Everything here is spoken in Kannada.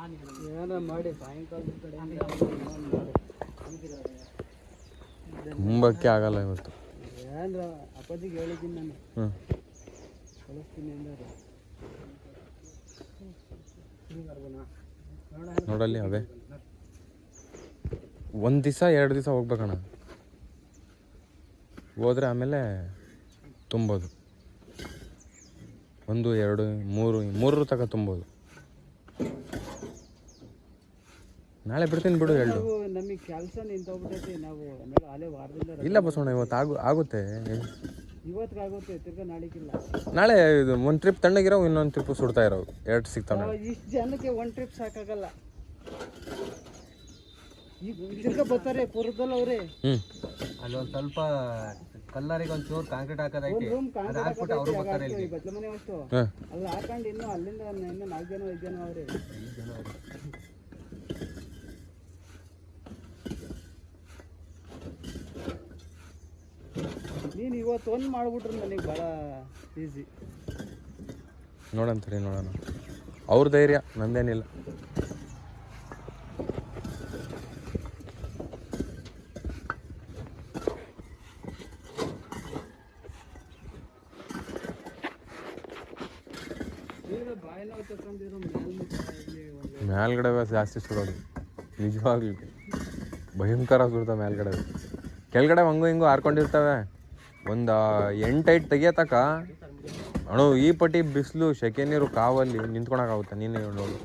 ಏನಾರ ಮಾಡಿ ಸಾಯಂಕಾಲದ ಕಡೆ ತುಂಬಕ್ಕೆ ಆಗಲ್ಲ ಇವತ್ತು. ಏನ್ರ ಅಪ್ಪಾಜಿಗೆ ಹೇಳಿದ್ದೀನಿ ನಾನು ಕಳಿಸ್ತೀನಿ ಅಂದರು. ನೋಡಲ್ಲಿ ಅವೇ ಒಂದು ದಿವಸ 2 ದಿವಸ ಹೋಗ್ಬೇಕಣ್ಣ, ಹೋದ್ರೆ ಆಮೇಲೆ ತುಂಬೋದು. 1 2 3 ತನಕ ತುಂಬೋದು. ನಾಳೆ ಬಿಡ್ತೀನಿ ಬಿಡು. ನಮಗೆ ಕೆಲಸ ನಿಂತೋಗ್ಬಿಟ್ಟೈತಿ. ನಾವು ಆಮೇಲೆ ಅಲ್ಲೇ ವಾರದಿಂದ ಇಲ್ಲ ಬಸವಣ್ಣ, ಇವತ್ತು ಆಗುತ್ತೆ. ಇವತ್ತಿಗಾಗುತ್ತೆ, ತಿರ್ಗಾ ನಾಳೆಗಿಲ್ಲ. ನಾಳೆ ಇದು ಒಂದು ಟ್ರಿಪ್ ತಣ್ಣಗಿರೋ, ಇನ್ನೊಂದು ಟ್ರಿಪ್ ಸುಡ್ತಾ ಇರೋ, 2 ಸಿಗ್ತಾವೆ. ಇಷ್ಟು ಜನಕ್ಕೆ 1 ಟ್ರಿಪ್ ಸಾಕಾಗಲ್ಲ. ಈಗ ತಿರ್ಗಾ ಬರ್ತಾರೆ ಪುರದಲ್ಲಿ ಅವರೇ. ಅಲ್ಲೊಂದು ಸ್ವಲ್ಪ ಕಲ್ಲರಿಗೆ ಒಂಚೂರು ಕಾಂಕ್ರೀಟ್ ಹಾಕೋದೈತಿ, ಹಾಕ್ಬಿಟ್ಟು ಅವರು ಬರ್ತಾರೆ ಇಲ್ಲಿ. ಬಟ್ಲ ಮನೆ ಅಷ್ಟು ಅಲ್ಲಿ ಹಾಕೊಂಡು ಇನ್ನು ಅಲ್ಲಿಂದ ಇನ್ನು 4 ಜನ 5 ಜನ ಅವರೇ. ನೀನು ಇವತ್ತು ಒಂದು ಮಾಡ್ಬಿಟ್ರೆ ನನಗೆ ಭಾಳ ಈಸಿ. ನೋಡಂತಡಿ, ನೋಡೋಣ. ಅವ್ರ ಧೈರ್ಯ, ನಂದೇನಿಲ್ಲ. ಮೇಲ್ಗಡೆ ಜಾಸ್ತಿ ಸುಡೋದು, ನಿಜವಾಗ್ಲೂ ಭಯಂಕರ ಸುಡ್ತಾವೆ ಮೇಲ್ಗಡೆ. ಕೆಳಗಡೆ ಹಂಗೂ ಹಿಂಗೂ ಹಾರ್ಕೊಂಡಿರ್ತವೆ. ಒಂದು 8 ಐಟ್ ತೆಗಿಯತಕ್ಕ ಅಣು ಈ ಪಟ್ಟಿ ಬಿಸಿಲು, ಸೆಕೆ ನೀರು, ಕಾವಲ್ಲಿ ನಿಂತ್ಕೊಳಕ್ಕಾಗುತ್ತೆ. ನೀನೇ ನೋಡು.